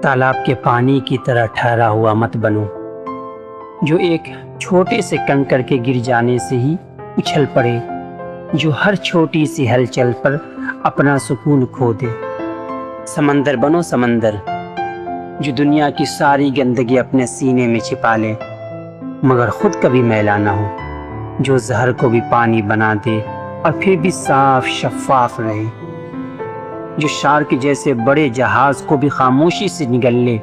तालाब के पानी की तरह ठहरा हुआ मत बनो, जो एक छोटे से कंकड़ के गिर जाने से ही उछल पड़े, जो हर छोटी सी हलचल पर अपना सुकून खो दे। समंदर बनो समंदर, जो दुनिया की सारी गंदगी अपने सीने में छिपा ले, मगर खुद कभी मैला ना हो, जो जहर को भी पानी बना दे और फिर भी साफ शफाफ रहे, जो शार्क जैसे बड़े जहाज को भी खामोशी से निगल ले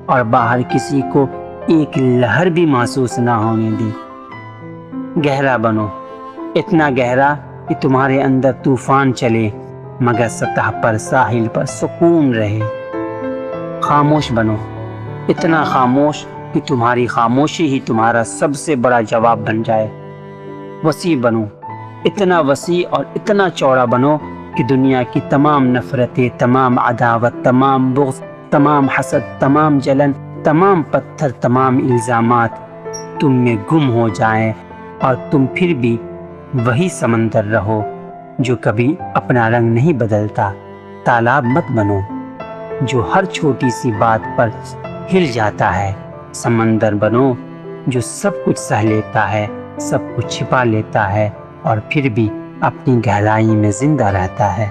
और बाहर किसी को एक लहर भी महसूस ना होने दे। गहरा बनो, इतना गहरा कि तुम्हारे अंदर तूफान चले मगर सतह पर साहिल पर सुकून रहे। खामोश बनो, इतना खामोश कि तुम्हारी खामोशी ही तुम्हारा सबसे बड़ा जवाब बन जाए। वसी बनो, इतना वसी और इतना चौड़ा बनो कि दुनिया की तमाम नफरतें, तमाम अदावत, तमाम बुग़्ज़, तमाम हसद, तमाम जलन, तमाम पत्थर, तमाम इल्ज़ामात तुम में गुम हो जाएं और तुम फिर भी वही समंदर रहो जो कभी अपना रंग नहीं बदलता। तालाब मत बनो जो हर छोटी सी बात पर हिल जाता है। समंदर बनो जो सब कुछ सह लेता है, सब कुछ छिपा लेता है और फिर भी अपनी गहराई में जिंदा रहता है।